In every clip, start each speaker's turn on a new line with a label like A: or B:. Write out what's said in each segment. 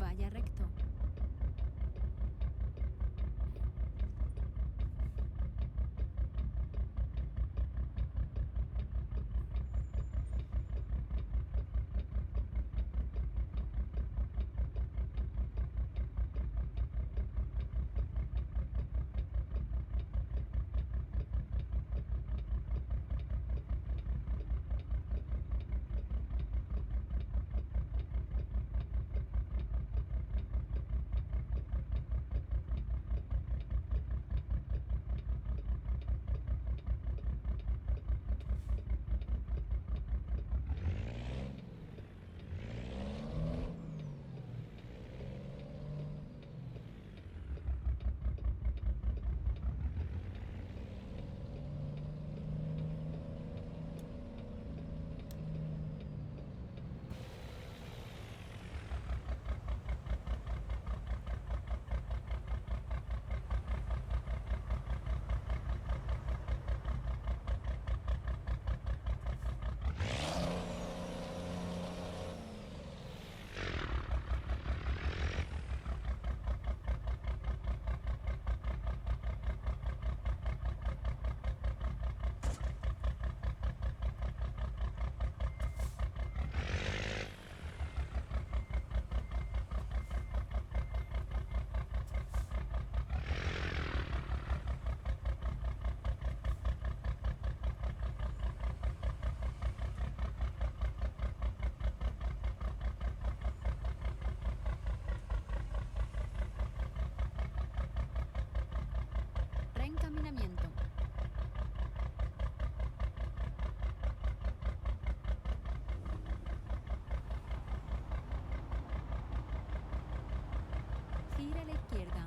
A: Vaya recto. Reencaminamiento. Gira a la izquierda.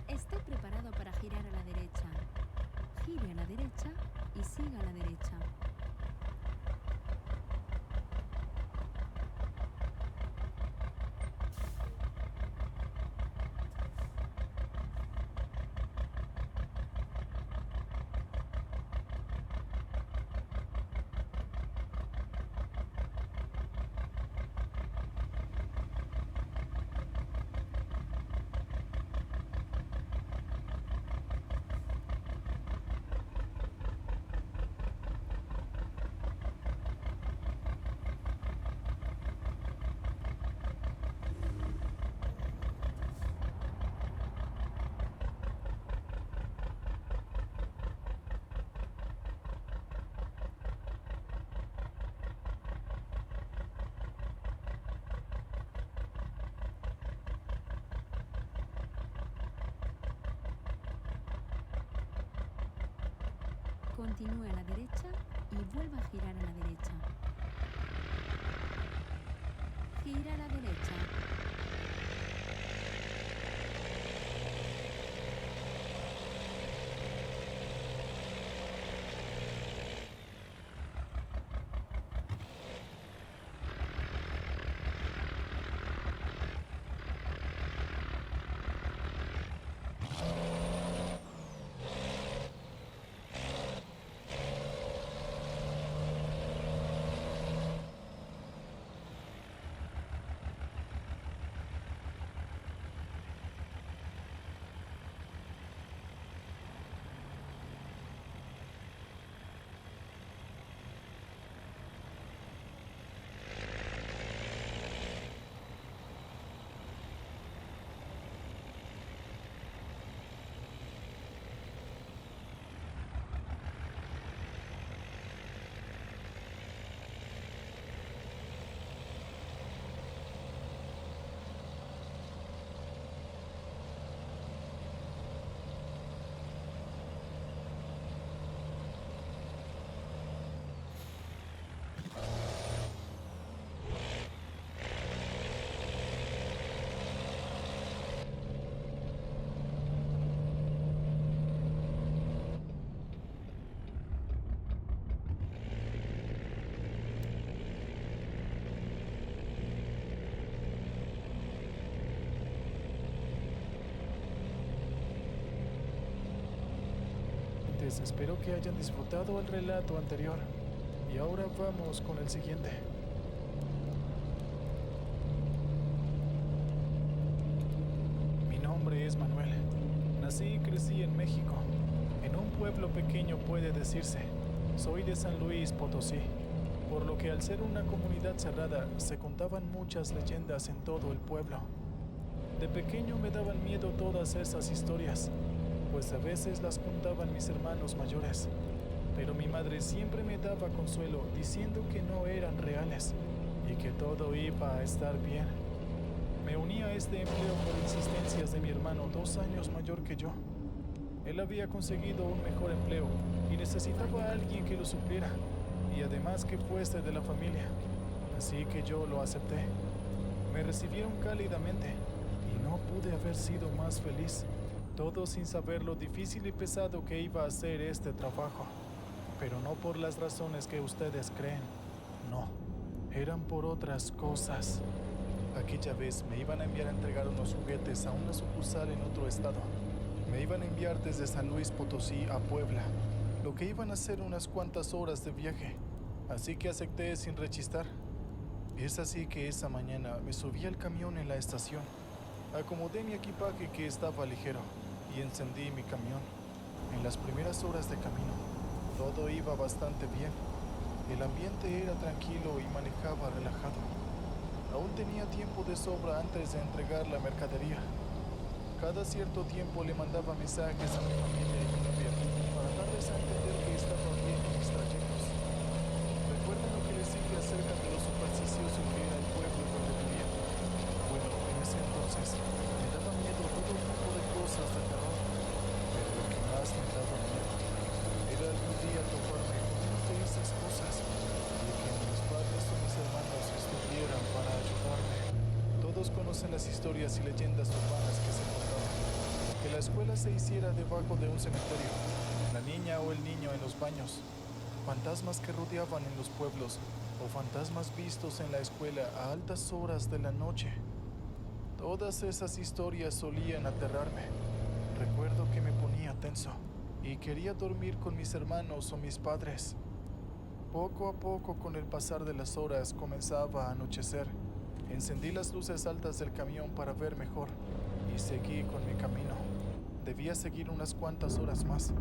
A: Esté preparado para girar a la derecha. Gire a la derecha y siga a la derecha. Continúe a la derecha y vuelva a girar a la derecha. Gira a la derecha.
B: pues espero que hayan disfrutado el relato anterior. Y ahora vamos con el siguiente. Mi nombre es Manuel. Nací y crecí en México, en un pueblo pequeño puede decirse. Soy de San Luis Potosí, por lo que al ser una comunidad cerrada se contaban muchas leyendas en todo el pueblo. De pequeño me daban miedo todas esas historias, pues a veces las contaban mis hermanos mayores, pero mi madre siempre me daba consuelo diciendo que no eran reales y que todo iba a estar bien. Me uní a este empleo por insistencias de mi hermano 2 años mayor que yo. Él había conseguido un mejor empleo y necesitaba a alguien que lo supliera, y además que fuese de la familia, así que yo lo acepté. Me recibieron cálidamente y no pude haber sido más feliz, todo sin saber lo difícil y pesado que iba a ser este trabajo, pero no por las razones que ustedes creen, no, eran por otras cosas. Aquella vez me iban a enviar a entregar unos juguetes a una sucursal en otro estado. Me iban a enviar desde San Luis Potosí a Puebla, lo que iban a ser unas cuantas horas de viaje, así que acepté sin rechistar. Es así que esa mañana me subí al camión en la estación, acomodé mi equipaje que estaba ligero y encendí mi camión. En las primeras horas de camino, todo iba bastante bien. El ambiente era tranquilo y manejaba relajado. Aún tenía tiempo de sobra antes de entregar la mercadería. Cada cierto tiempo le mandaba mensajes a mi familia y mi novia para darles a entender que estaba bien en mis trayectos. ¿Recuerdan lo que les dije acerca de lo supersticioso que era el pueblo donde vivía? Bueno, en ese entonces me daba miedo todo tipo de cosas de terror, pero lo que más me daba miedo era algún día toparme con una de esas cosas y que mis padres o mis hermanos estuvieran para ayudarme. Todos conocen las historias y leyendas urbanas que se contaban. Que la escuela se hiciera debajo de un cementerio, la niña o el niño en los baños, fantasmas que rodeaban en los pueblos o fantasmas vistos en la escuela a altas horas de la noche. Todas esas historias solían aterrarme. Recuerdo que me ponía tenso y quería dormir con mis hermanos o mis padres. Poco a poco, con el pasar de las horas, comenzaba a anochecer. Encendí las luces altas del camión para ver mejor y seguí con mi camino. Debía seguir unas cuantas horas más.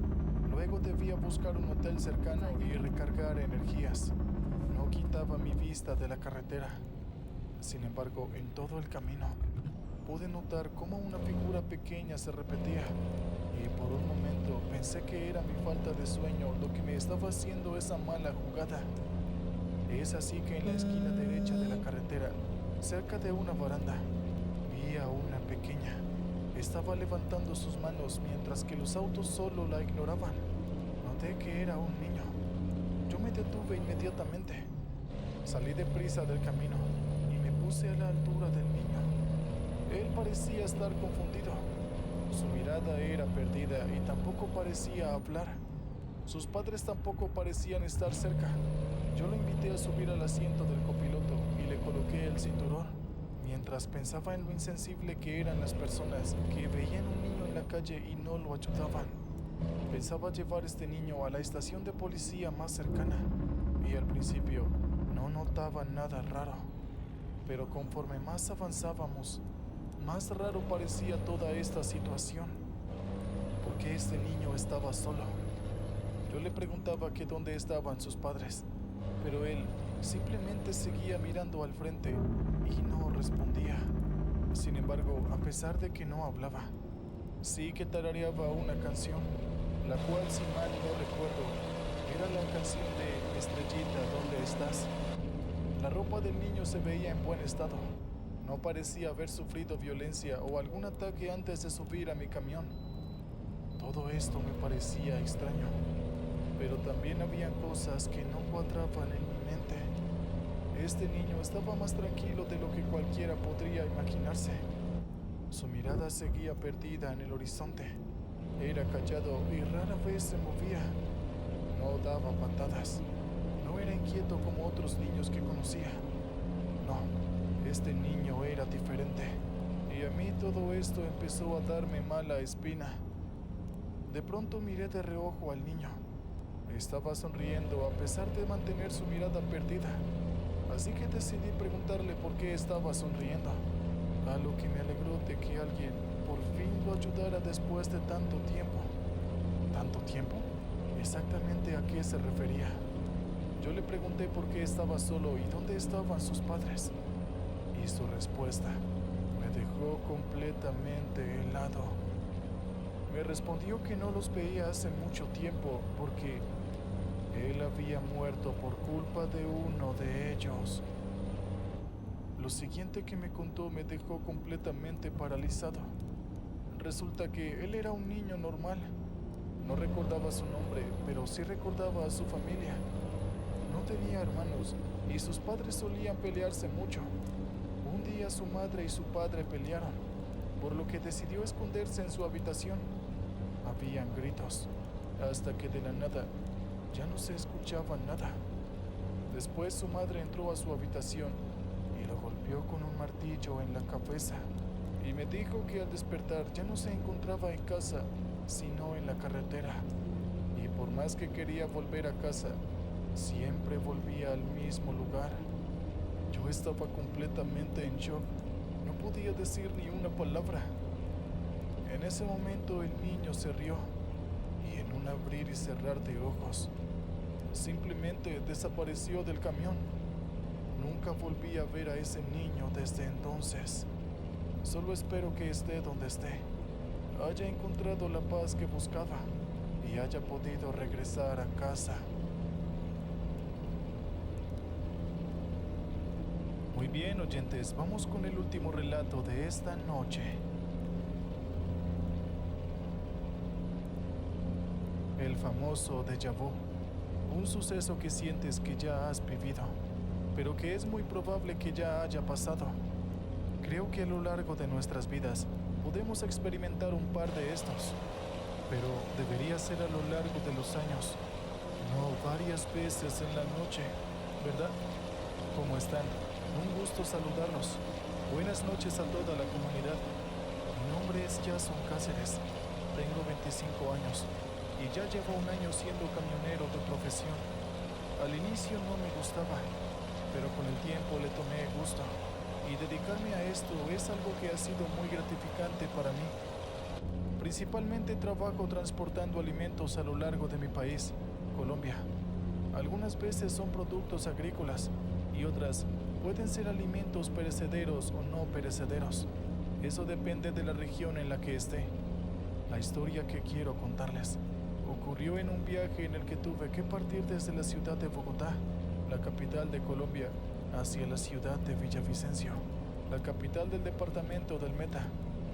B: Luego debía buscar un hotel cercano y recargar energías. No quitaba mi vista de la carretera. Sin embargo, en todo el camino, pude notar cómo una figura pequeña se repetía y por un momento pensé que era mi falta de sueño lo que me estaba haciendo esa mala jugada. Es así que en la esquina derecha de la carretera, cerca de una baranda, vi a una pequeña. Estaba levantando sus manos mientras que los autos solo la ignoraban. Noté que era un niño. Yo me detuve inmediatamente. Salí deprisa del camino y me puse a la altura del niño. Él parecía estar confundido. Su mirada era perdida y tampoco parecía hablar. Sus padres tampoco parecían estar cerca. Yo lo invité a subir al asiento del copiloto y le coloqué el cinturón, mientras pensaba en lo insensible que eran las personas que veían un niño en la calle y no lo ayudaban. Pensaba llevar este niño a la estación de policía más cercana y al principio no notaba nada raro, pero conforme más avanzábamos, más raro parecía toda esta situación. ¿Por qué este niño estaba solo? Yo le preguntaba que dónde estaban sus padres, pero él simplemente seguía mirando al frente y no respondía. Sin embargo, a pesar de que no hablaba, sí que tarareaba una canción, la cual, si mal no recuerdo, era la canción de Estrellita, ¿dónde estás? La ropa del niño se veía en buen estado. No parecía haber sufrido violencia o algún ataque antes de subir a mi camión. Todo esto me parecía extraño, pero también habían cosas que no cuadraban en mi mente. Este niño estaba más tranquilo de lo que cualquiera podría imaginarse. Su mirada seguía perdida en el horizonte. Era callado y rara vez se movía. No daba patadas. No era inquieto como otros niños que conocía. No, este niño era diferente. Y a mí todo esto empezó a darme mala espina. De pronto miré de reojo al niño. Estaba sonriendo a pesar de mantener su mirada perdida, así que decidí preguntarle por qué estaba sonriendo, a lo que me alegró de que alguien por fin lo ayudara después de tanto tiempo. ¿Tanto tiempo? Exactamente a qué se refería. Yo le pregunté por qué estaba solo y dónde estaban sus padres, y su respuesta me dejó completamente helado. Me respondió que no los veía hace mucho tiempo porque él había muerto por culpa de uno de ellos. Lo siguiente que me contó me dejó completamente paralizado. Resulta que él era un niño normal. No recordaba su nombre, pero sí recordaba a su familia. No tenía hermanos y sus padres solían pelearse mucho. Un día su madre y su padre pelearon, por lo que decidió esconderse en su habitación. Habían gritos, hasta que de la nada ya no se escuchaba nada. Después su madre entró a su habitación y lo golpeó con un martillo en la cabeza y me dijo que al despertar ya no se encontraba en casa, sino en la carretera. Y por más que quería volver a casa, siempre volvía al mismo lugar. Yo estaba completamente en shock. No podía decir ni una palabra. En ese momento el niño se rió y en un abrir y cerrar de ojos, simplemente desapareció del camión. Nunca volví a ver a ese niño desde entonces. Solo espero que esté donde esté, haya encontrado la paz que buscaba y haya podido regresar a casa. Muy bien, oyentes, vamos con el último relato de esta noche. El famoso déjà vu, un suceso que sientes que ya has vivido, pero que es muy probable que ya haya pasado. Creo que a lo largo de nuestras vidas podemos experimentar un par de estos, pero debería ser a lo largo de los años, no varias veces en la noche, ¿verdad? ¿Cómo están? Un gusto saludarlos. Buenas noches a toda la comunidad. Mi nombre es Jason Cáceres, tengo 25 años y ya llevo un año siendo camionero de profesión. Al inicio no me gustaba, pero con el tiempo le tomé gusto y dedicarme a esto es algo que ha sido muy gratificante para mí. Principalmente trabajo transportando alimentos a lo largo de mi país, Colombia. Algunas veces son productos agrícolas y otras pueden ser alimentos perecederos o no perecederos. Eso depende de la región en la que esté. La historia que quiero contarles ocurrió en un viaje en el que tuve que partir desde la ciudad de Bogotá, la capital de Colombia, hacia la ciudad de Villavicencio, la capital del departamento del Meta.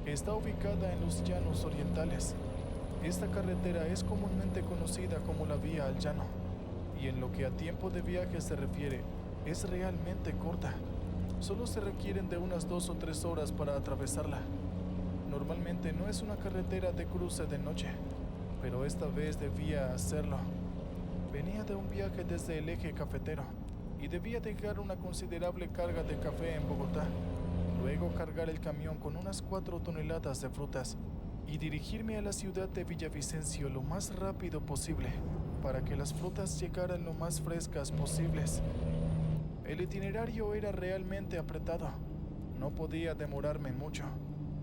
B: Está ubicada en los Llanos Orientales. Esta carretera es comúnmente conocida como la Vía al Llano, y en lo que a tiempo de viaje se refiere, es realmente corta. Solo se requieren de unas 2 o 3 horas para atravesarla. Normalmente no es una carretera de cruce de noche, pero esta vez debía hacerlo. Venía de un viaje desde el eje cafetero y debía dejar una considerable carga de café en Bogotá, luego cargar el camión con unas 4 toneladas de frutas y dirigirme a la ciudad de Villavicencio lo más rápido posible para que las frutas llegaran lo más frescas posibles. El itinerario era realmente apretado, no podía demorarme mucho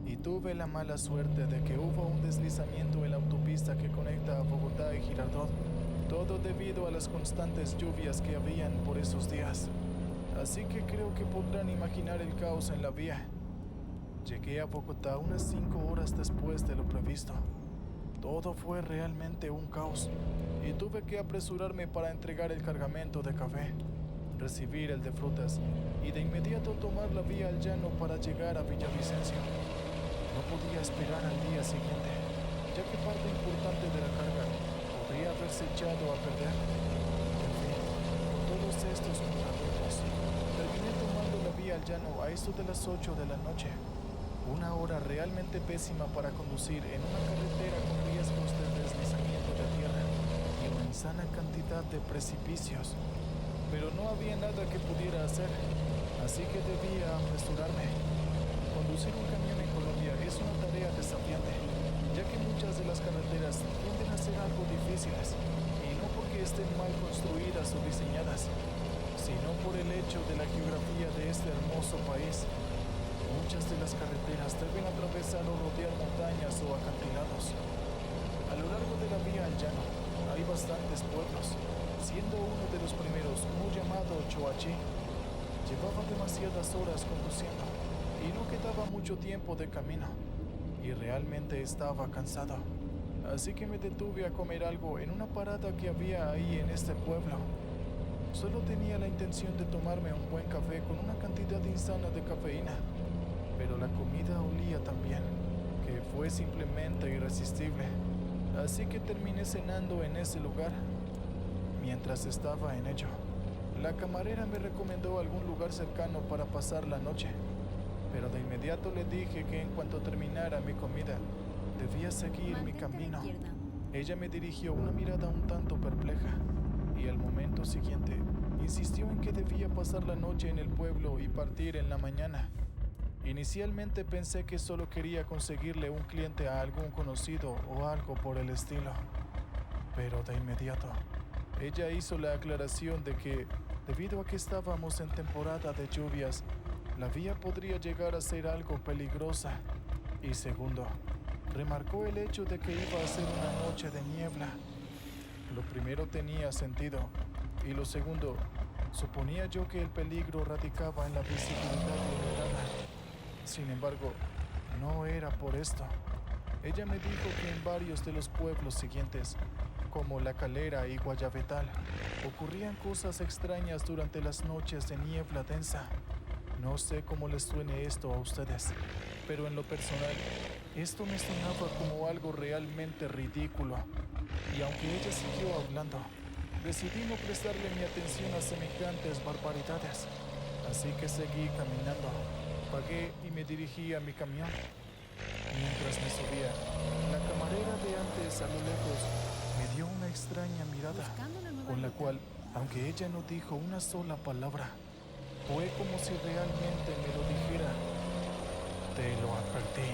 B: y tuve la mala suerte de que hubo un deslizamiento en la autopista que conecta a Bogotá y Girardot, todo debido a las constantes lluvias que habían por esos días. Así que creo que podrán imaginar el caos en la vía. Llegué a Bogotá unas 5 horas después de lo previsto. Todo fue realmente un caos y tuve que apresurarme para entregar el cargamento de café, recibir el de frutas y de inmediato tomar la vía al llano para llegar a Villavicencio. No podía esperar al día siguiente, ya que parte importante de la carga podría haberse echado a perder. En fin, con todos estos contratiempos, terminé tomando la vía al llano a eso de las 8 de la noche. Una hora realmente pésima para conducir en una carretera con riesgos de deslizamiento de tierra y una insana cantidad de precipicios. Pero no había nada que pudiera hacer, así que debía apresurarme. Conducir un camión en Colombia es una tarea desafiante, ya que muchas de las carreteras tienden a ser algo difíciles, y no porque estén mal construidas o diseñadas, sino por el hecho de la geografía de este hermoso país. Muchas de las carreteras deben atravesar o rodear montañas o acantilados. A lo largo de la vía al llano hay bastantes pueblos, siendo uno de los primeros uno llamado Choachí. Llevaba demasiadas horas conduciendo y no quedaba mucho tiempo de camino, y realmente estaba cansado. Así que me detuve a comer algo en una parada que había ahí en este pueblo. Solo tenía la intención de tomarme un buen café con una cantidad insana de cafeína, pero la comida olía tan bien que fue simplemente irresistible. Así que terminé cenando en ese lugar. Mientras estaba en ello, la camarera me recomendó algún lugar cercano para pasar la noche, pero de inmediato le dije que en cuanto terminara mi comida, debía seguir mi
A: Mantente a la
B: camino.
A: izquierda.
B: Ella me dirigió una mirada un tanto perpleja, y al momento siguiente insistió en que debía pasar la noche en el pueblo y partir en la mañana. Inicialmente pensé que solo quería conseguirle un cliente a algún conocido o algo por el estilo, pero de inmediato ella hizo la aclaración de que, debido a que estábamos en temporada de lluvias, la vía podría llegar a ser algo peligrosa. Y segundo, remarcó el hecho de que iba a ser una noche de niebla. Lo primero tenía sentido, y lo segundo, suponía yo que el peligro radicaba en la visibilidad limitada. Sin embargo, no era por esto. Ella me dijo que en varios de los pueblos siguientes, como La Calera y Guayabetal, ocurrían cosas extrañas durante las noches de niebla densa. No sé cómo les suene esto a ustedes, pero en lo personal, esto me sonaba como algo realmente ridículo. Y aunque ella siguió hablando, decidí no prestarle mi atención a semejantes barbaridades. Así que seguí caminando, pagué y me dirigí a mi camión. Mientras me subía, la camarera de antes a lo lejos me dio una extraña mirada,
A: Buscando una nueva
B: con la
A: ruta.
B: cual, aunque ella no dijo una sola palabra, fue como si realmente me lo dijera. Te lo advertí.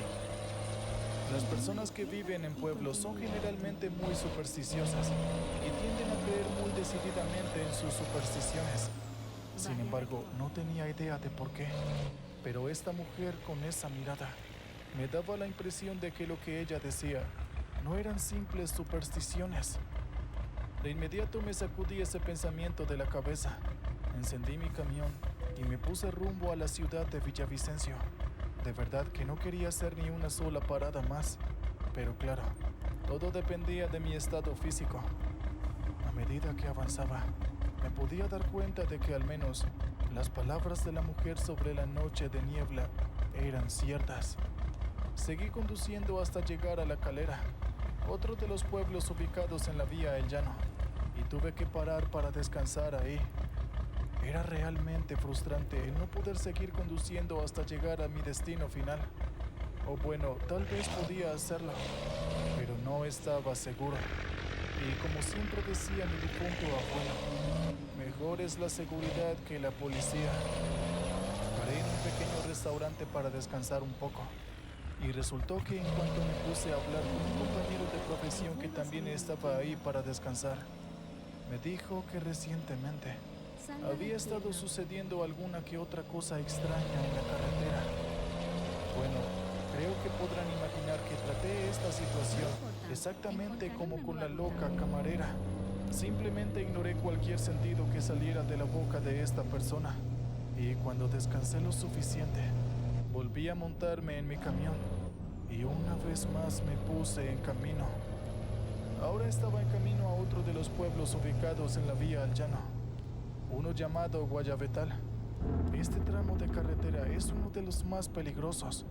B: Las personas que viven en pueblos son generalmente muy supersticiosas y tienden a creer muy decididamente en sus supersticiones. Sin embargo, no tenía idea de por qué, pero esta mujer con esa mirada me daba la impresión de que lo que ella decía no eran simples supersticiones. De inmediato me sacudí ese pensamiento de la cabeza, encendí mi camión y me puse rumbo a la ciudad de Villavicencio. De verdad que no quería hacer ni una sola parada más, pero claro, todo dependía de mi estado físico. A medida que avanzaba, me podía dar cuenta de que al menos las palabras de la mujer sobre la noche de niebla eran ciertas. Seguí conduciendo hasta llegar a La Calera, otro de los pueblos ubicados en la vía El Llano, y tuve que parar para descansar ahí. Era realmente frustrante el no poder seguir conduciendo hasta llegar a mi destino final. O bueno, tal vez podía hacerlo, pero no estaba seguro. Y como siempre decía mi difunto abuelo, mejor es la seguridad que la policía. Paré en un pequeño restaurante para descansar un poco. Y resultó que en cuanto me puse a hablar con un compañero de profesión que también estaba ahí para descansar, me dijo que recientemente
A: Salga a la
B: había estado
A: izquierda.
B: sucediendo alguna que otra cosa extraña en la carretera. Bueno, creo que podrán imaginar que traté esta situación exactamente como con la loca camarera. Simplemente ignoré cualquier sentido que saliera de la boca de esta persona. Y cuando descansé lo suficiente, volví a montarme en mi camión y una vez más me puse en camino. Ahora estaba en camino a otro de los pueblos ubicados en la vía al llano, uno llamado Guayabetal. Este tramo de carretera es uno de los más peligrosos.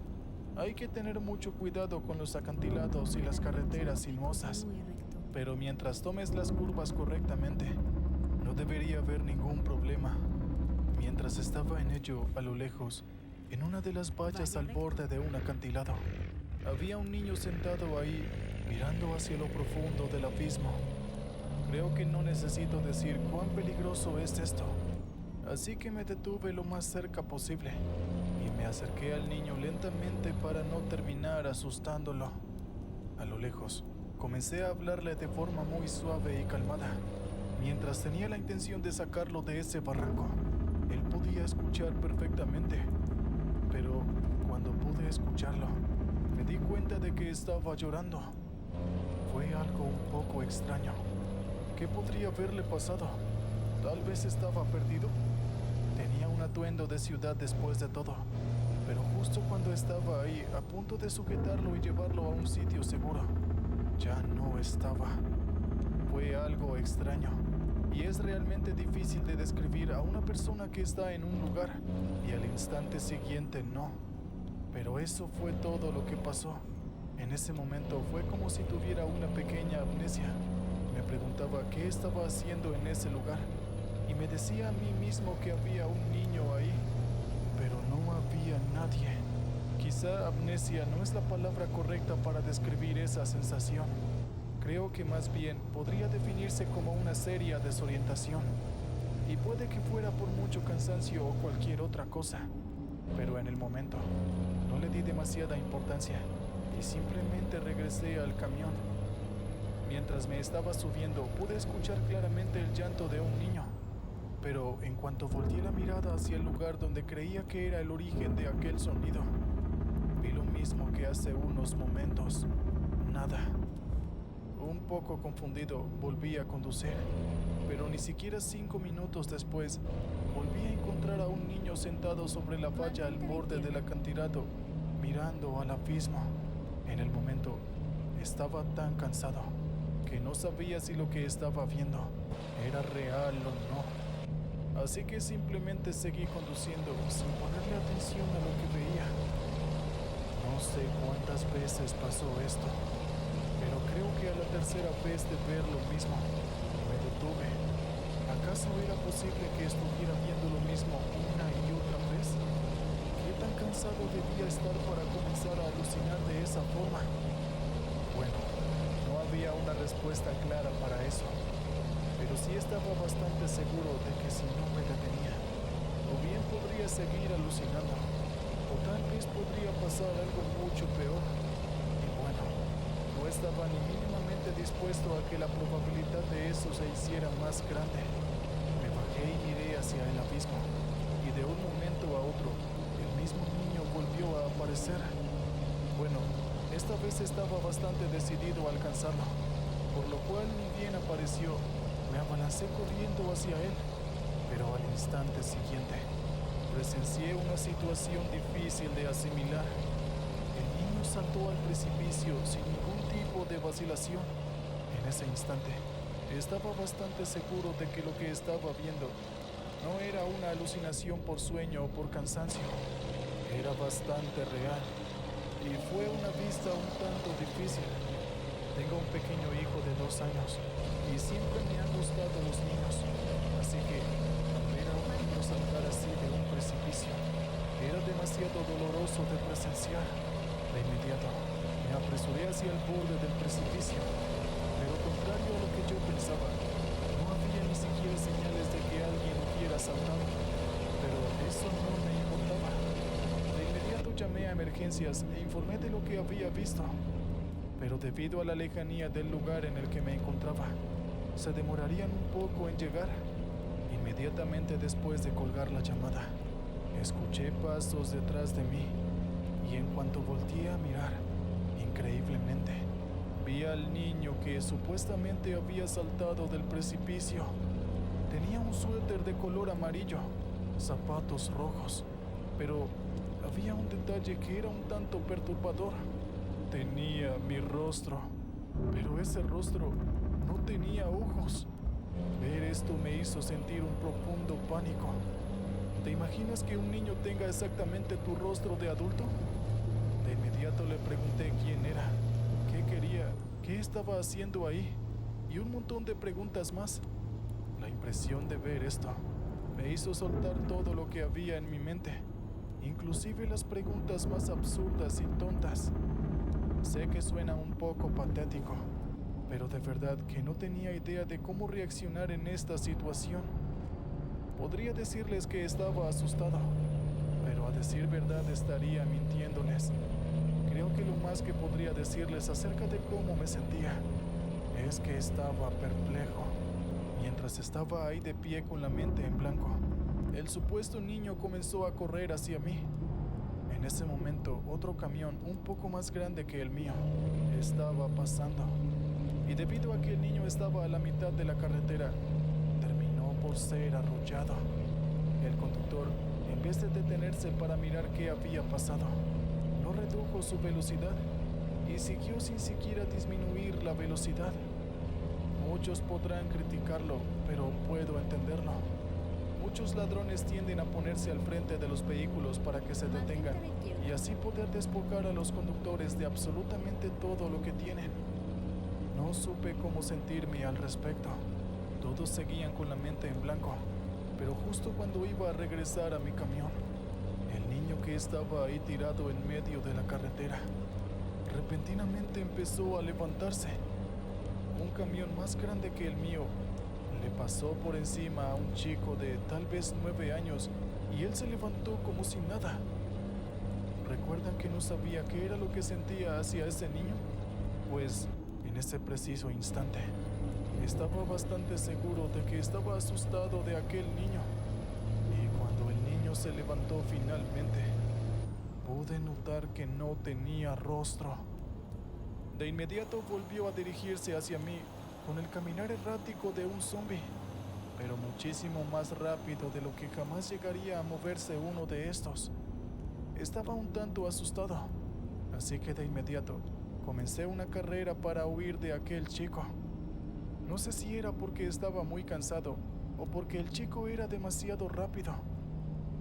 B: Hay que tener mucho cuidado con los acantilados y las carreteras sinuosas,
A: Muy recto.
B: pero mientras tomes las curvas correctamente, no debería haber ningún problema. Mientras estaba en ello, a lo lejos, en una de las vallas
A: Vaya
B: al
A: recto.
B: borde de un acantilado, había un niño sentado ahí, mirando hacia lo profundo del abismo. Creo que no necesito decir cuán peligroso es esto, así que me detuve lo más cerca posible y me acerqué al niño lentamente para no terminar asustándolo. A lo lejos, comencé a hablarle de forma muy suave y calmada, mientras tenía la intención de sacarlo de ese barranco. Él podía escuchar perfectamente, pero cuando pude escucharlo, me di cuenta de que estaba llorando. Fue algo un poco extraño. ¿Qué podría haberle pasado? Tal vez estaba perdido. Tenía un atuendo de ciudad después de todo, pero justo cuando estaba ahí, a punto de sujetarlo y llevarlo a un sitio seguro, ya no estaba. Fue algo extraño, y es realmente difícil de describir a una persona que está en un lugar y al instante siguiente no. Pero eso fue todo lo que pasó. En ese momento fue como si tuviera una pequeña amnesia. Me preguntaba qué estaba haciendo en ese lugar y me decía a mí mismo que había un niño ahí, pero no había nadie. Quizá amnesia no es la palabra correcta para describir esa sensación. Creo que más bien podría definirse como una seria desorientación. Y puede que fuera por mucho cansancio o cualquier otra cosa. Pero en el momento no le di demasiada importancia y simplemente regresé al camión. Mientras me estaba subiendo, pude escuchar claramente el llanto de un niño. Pero en cuanto volteé la mirada hacia el lugar donde creía que era el origen de aquel sonido, vi lo mismo que hace unos momentos. Nada. Un poco confundido, volví a conducir, pero ni siquiera 5 minutos después, volví a encontrar a un niño sentado sobre la valla al borde del acantilado, mirando al abismo. En el momento, estaba tan cansado que no sabía si lo que estaba viendo era real o no. Así que simplemente seguí conduciendo sin ponerle atención a lo que veía. No sé cuántas veces pasó esto, pero creo que a la tercera vez de ver lo mismo, me detuve. ¿Acaso era posible que estuviera viendo lo mismo una y otra vez? ¿Qué tan cansado debía estar para comenzar a alucinar de esa forma? Bueno, no había una respuesta clara para eso, pero sí estaba bastante seguro de que si no me detenía, o bien podría seguir alucinando, o tal vez podría pasar algo mucho peor. Y bueno, no estaba ni mínimamente dispuesto a que la probabilidad de eso se hiciera más grande. Me bajé y miré hacia el abismo, y de un momento a otro, el mismo niño volvió a aparecer. Bueno, esta vez estaba bastante decidido a alcanzarlo, por lo cual ni bien apareció, me abalancé corriendo hacia él, pero al instante siguiente, presencié una situación difícil de asimilar. El niño saltó al precipicio sin ningún tipo de vacilación. En ese instante, estaba bastante seguro de que lo que estaba viendo no era una alucinación por sueño o por cansancio. Era bastante real, y fue una vista un tanto difícil. Tengo un pequeño hijo de 2 años, y siempre me han gustado los niños, así que ver a un niño saltar así de un precipicio era demasiado doloroso de presenciar. De inmediato, me apresuré hacia el borde del precipicio, pero contrario a lo que yo pensaba, no había ni siquiera señales de que alguien hubiera saltado, pero eso no me importaba. De inmediato llamé a emergencias e informé de lo que había visto, pero debido a la lejanía del lugar en el que me encontraba, se demorarían un poco en llegar. Inmediatamente después de colgar la llamada, escuché pasos detrás de mí, y en cuanto volteé a mirar, increíblemente, vi al niño que supuestamente había saltado del precipicio. Tenía un suéter de color amarillo, zapatos rojos, pero había un detalle que era un tanto perturbador. Tenía mi rostro, pero ese rostro no tenía ojos. Ver esto me hizo sentir un profundo pánico. ¿Te imaginas que un niño tenga exactamente tu rostro de adulto? De inmediato le pregunté quién era, qué quería, qué estaba haciendo ahí, y un montón de preguntas más. La impresión de ver esto me hizo soltar todo lo que había en mi mente, inclusive las preguntas más absurdas y tontas. Sé que suena un poco patético, pero de verdad que no tenía idea de cómo reaccionar en esta situación. Podría decirles que estaba asustado, pero a decir verdad estaría mintiéndoles. Creo que lo más que podría decirles acerca de cómo me sentía es que estaba perplejo. Mientras estaba ahí de pie con la mente en blanco, el supuesto niño comenzó a correr hacia mí. En ese momento, otro camión, un poco más grande que el mío, estaba pasando. Y debido a que el niño estaba a la mitad de la carretera, terminó por ser arrollado. El conductor, en vez de detenerse para mirar qué había pasado, no redujo su velocidad y siguió sin siquiera disminuir la velocidad. Muchos podrán criticarlo, pero puedo entenderlo. Muchos ladrones tienden a ponerse al frente de los vehículos para que se detengan y así poder despojar a los conductores de absolutamente todo lo que tienen. No supe cómo sentirme al respecto. Todos seguían con la mente en blanco, pero justo cuando iba a regresar a mi camión, el niño que estaba ahí tirado en medio de la carretera, repentinamente empezó a levantarse. Un camión más grande que el mío le pasó por encima a un chico de tal vez 9 años y él se levantó como si nada. ¿Recuerdan que no sabía qué era lo que sentía hacia ese niño? Pues en ese preciso instante estaba bastante seguro de que estaba asustado de aquel niño. Y cuando el niño se levantó finalmente, pude notar que no tenía rostro. De inmediato volvió a dirigirse hacia mí con el caminar errático de un zombi, pero muchísimo más rápido de lo que jamás llegaría a moverse uno de estos. Estaba un tanto asustado, así que de inmediato comencé una carrera para huir de aquel chico. No sé si era porque estaba muy cansado o porque el chico era demasiado rápido,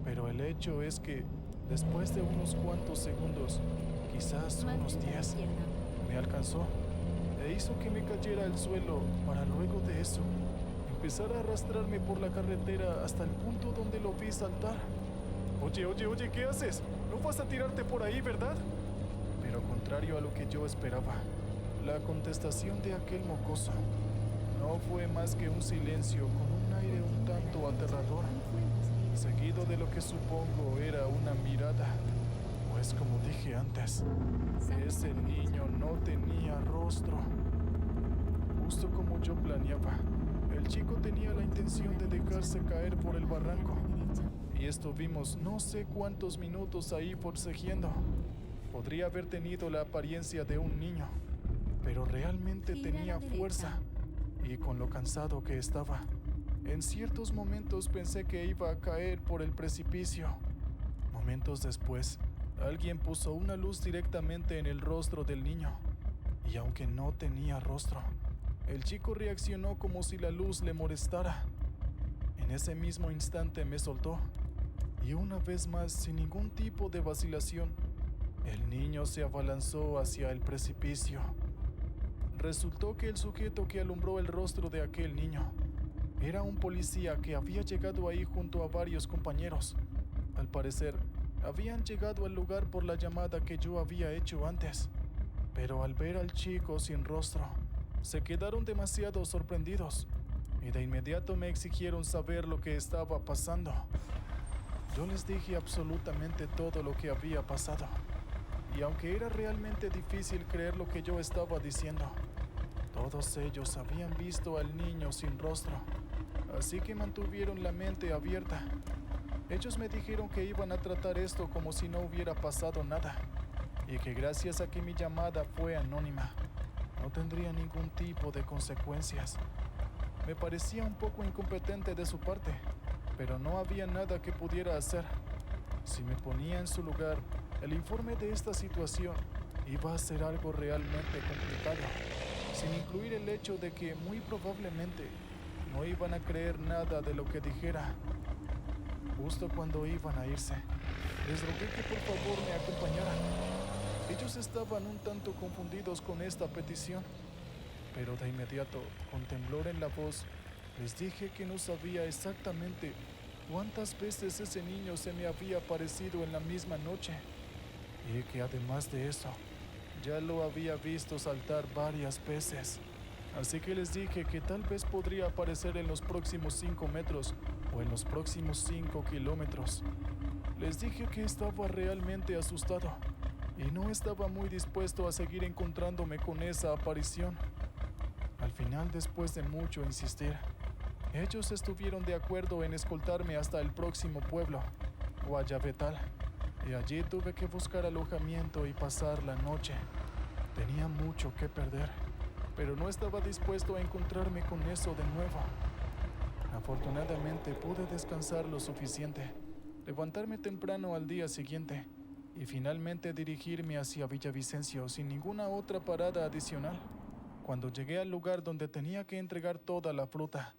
B: pero el hecho es que después de unos cuantos segundos, quizás unos 10, me alcanzó e hizo que me cayera al suelo para luego de eso empezar a arrastrarme por la carretera hasta el punto donde lo vi saltar. Oye, ¿qué haces? No vas a tirarte por ahí, ¿verdad? Pero contrario a lo que yo esperaba, la contestación de aquel mocoso no fue más que un silencio con un aire un tanto aterrador, seguido de lo que supongo era una mirada. Pues como dije antes, ese niño no tenía rostro. Justo como yo planeaba, el chico tenía la intención de dejarse caer por el barranco. Y estuvimos no sé cuántos minutos ahí forcejeando. Podría haber tenido la apariencia de un niño, pero realmente tenía fuerza. Y con lo cansado que estaba, en ciertos momentos pensé que iba a caer por el precipicio. Momentos después, alguien puso una luz directamente en el rostro del niño. Y aunque no tenía rostro, el chico reaccionó como si la luz le molestara. En ese mismo instante me soltó. Y una vez más, sin ningún tipo de vacilación, el niño se abalanzó hacia el precipicio. Resultó que el sujeto que alumbró el rostro de aquel niño era un policía que había llegado ahí junto a varios compañeros. Al parecer, habían llegado al lugar por la llamada que yo había hecho antes, pero al ver al chico sin rostro, se quedaron demasiado sorprendidos y de inmediato me exigieron saber lo que estaba pasando. Yo les dije absolutamente todo lo que había pasado, y aunque era realmente difícil creer lo que yo estaba diciendo, todos ellos habían visto al niño sin rostro, así que mantuvieron la mente abierta. Ellos me dijeron que iban a tratar esto como si no hubiera pasado nada, y que gracias a que mi llamada fue anónima, no tendría ningún tipo de consecuencias. Me parecía un poco incompetente de su parte, pero no había nada que pudiera hacer. Si me ponía en su lugar, el informe de esta situación iba a ser algo realmente complicado, sin incluir el hecho de que muy probablemente no iban a creer nada de lo que dijera. Justo cuando iban a irse, les rogué que por favor me acompañaran. Ellos estaban un tanto confundidos con esta petición, pero de inmediato, con temblor en la voz, les dije que no sabía exactamente cuántas veces ese niño se me había aparecido en la misma noche, y que además de eso, ya lo había visto saltar varias veces. Así que les dije que tal vez podría aparecer en los próximos 5 metros o en los próximos 5 kilómetros. Les dije que estaba realmente asustado y no estaba muy dispuesto a seguir encontrándome con esa aparición. Al final, después de mucho insistir, ellos estuvieron de acuerdo en escoltarme hasta el próximo pueblo, Guayabetal, y allí tuve que buscar alojamiento y pasar la noche. Tenía mucho que perder, pero no estaba dispuesto a encontrarme con eso de nuevo. Afortunadamente pude descansar lo suficiente, levantarme temprano al día siguiente y finalmente dirigirme hacia Villavicencio sin ninguna otra parada adicional. Cuando llegué al lugar donde tenía que entregar toda la fruta,